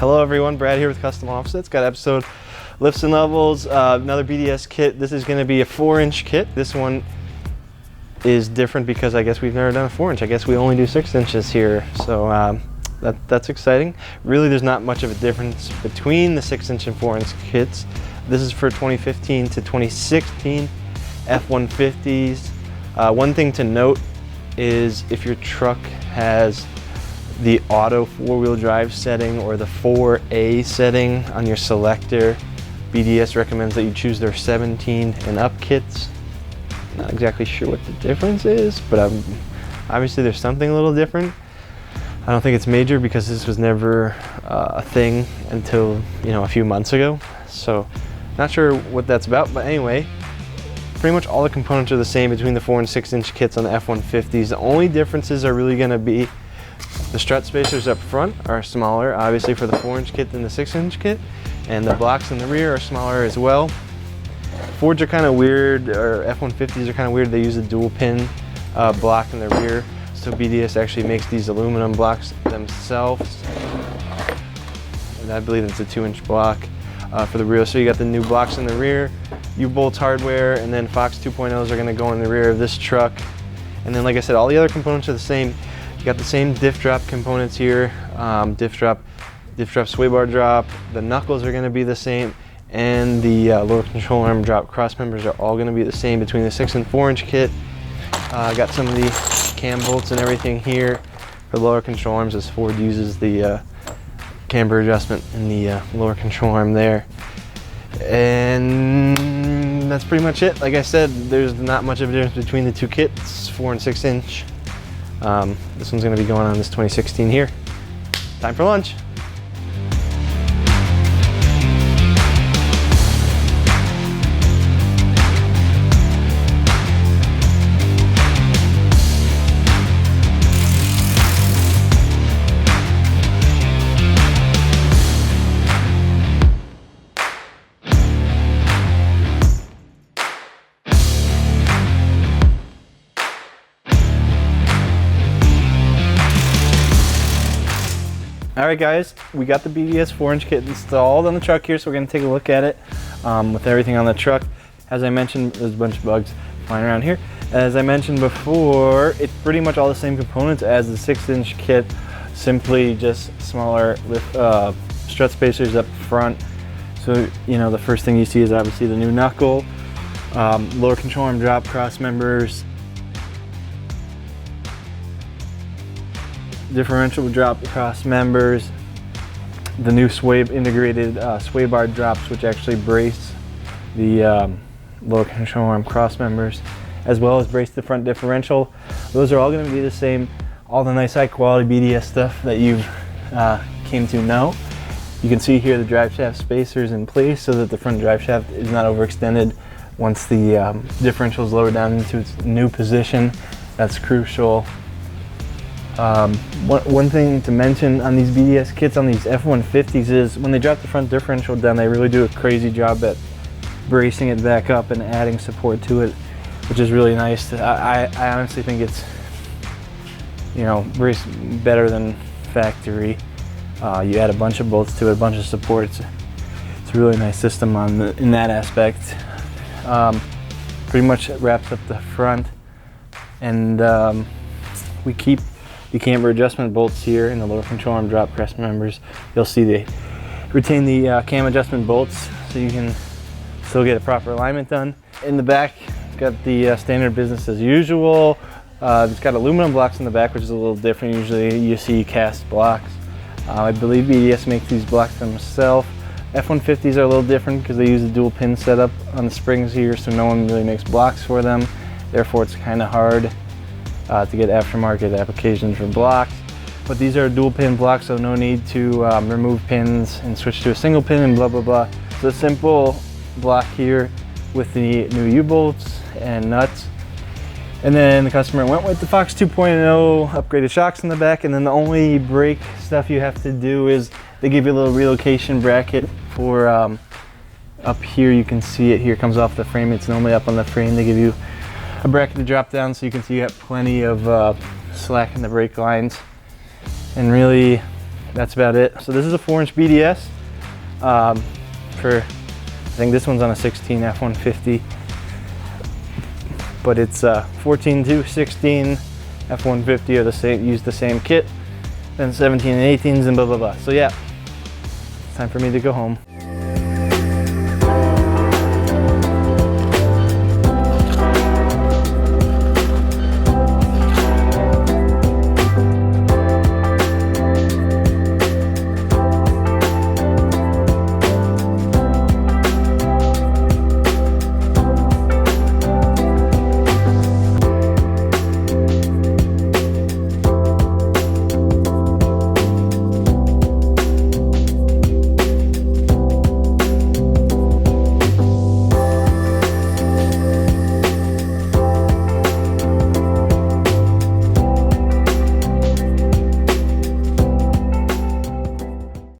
Hello everyone, Brad here with Custom Offsets. Got episode lifts and levels, another BDS kit. This is going to be a 4-inch kit. This one is different because I guess we've never done a 4-inch. I guess we only do 6 inches here, so that's exciting. Really, there's not much of a difference between the 6-inch and 4-inch kits. This is for 2015 to 2016 F-150s. One thing to note is if your truck has the auto 4-wheel drive setting or the 4A setting on your selector, BDS recommends that you choose their 17 and up kits. Not exactly sure what the difference is, but obviously there's something a little different. I don't think it's major because this was never a thing until, a few months ago. So not sure what that's about, but anyway, pretty much all the components are the same between the 4 and 6-inch kits on the F-150s. The only differences are really gonna be the strut spacers up front are smaller, obviously, for the 4-inch kit than the 6-inch kit, and the blocks in the rear are smaller as well. Fords are kind of weird, or F-150s are kind of weird. They use a dual pin block in the rear, so BDS actually makes these aluminum blocks themselves. And I believe it's a 2-inch block for the rear. So you got the new blocks in the rear, U-bolts hardware, and then Fox 2.0s are going to go in the rear of this truck. And then, like I said, all the other components are the same. You got the same diff drop components here, diff drop sway bar drop. The knuckles are going to be the same, and the lower control arm drop cross members are all going to be the same between the 6 and 4-inch kit. Got some of the cam bolts and everything here for the lower control arms, as Ford uses the camber adjustment in the lower control arm there. And that's pretty much it. Like I said, there's not much of a difference between the two kits, 4 and 6-inch. This one's going to be going on this 2016 here. Time for lunch. Alright guys, we got the BDS 4-inch kit installed on the truck here, so we're going to take a look at it with everything on the truck. As I mentioned, there's a bunch of bugs flying around here. As I mentioned before, it's pretty much all the same components as the 6-inch kit, simply just smaller strut spacers up front. So, the first thing you see is obviously the new knuckle, lower control arm drop cross members, differential drop cross members, the new integrated sway bar drops, which actually brace the lower control arm cross members, as well as brace the front differential. Those are all going to be the same, all the nice high quality BDS stuff that you've came to know. You can see here the drive shaft spacers in place so that the front drive shaft is not overextended once the differential is lowered down into its new position. That's crucial. One thing to mention on these BDS kits on these F-150s is when they drop the front differential down, they really do a crazy job at bracing it back up and adding support to it, which is really nice. I honestly think it's, braced better than factory. You add a bunch of bolts to it, a bunch of supports. It's a really nice system in that aspect. Pretty much wraps up the front, and we keep the camber adjustment bolts here in the lower control arm drop press members. You'll see they retain the cam adjustment bolts so you can still get a proper alignment done. In the back, it's got the standard business as usual. It's got aluminum blocks in the back, which is a little different. Usually you see cast blocks. I believe BDS makes these blocks themselves. F-150s are a little different because they use a dual pin setup on the springs here, so no one really makes blocks for them. Therefore, it's kind of hard to get aftermarket applications for blocks. But these are dual pin blocks, so no need to remove pins and switch to a single pin and blah blah blah. So a simple block here with the new U-bolts and nuts. And then the customer went with the Fox 2.0 upgraded shocks in the back, and then the only brake stuff you have to do is they give you a little relocation bracket for up here. You can see it here, comes off the frame. It's normally up on the frame. They give you a bracket to drop down so you can see you have plenty of slack in the brake lines. And really, that's about it. So this is a 4-inch BDS. I think this one's on a 16 F-150, but it's 14 to 16 F-150 are the same, use the same kit, then 17 and 18s and blah blah blah. So yeah, it's time for me to go home.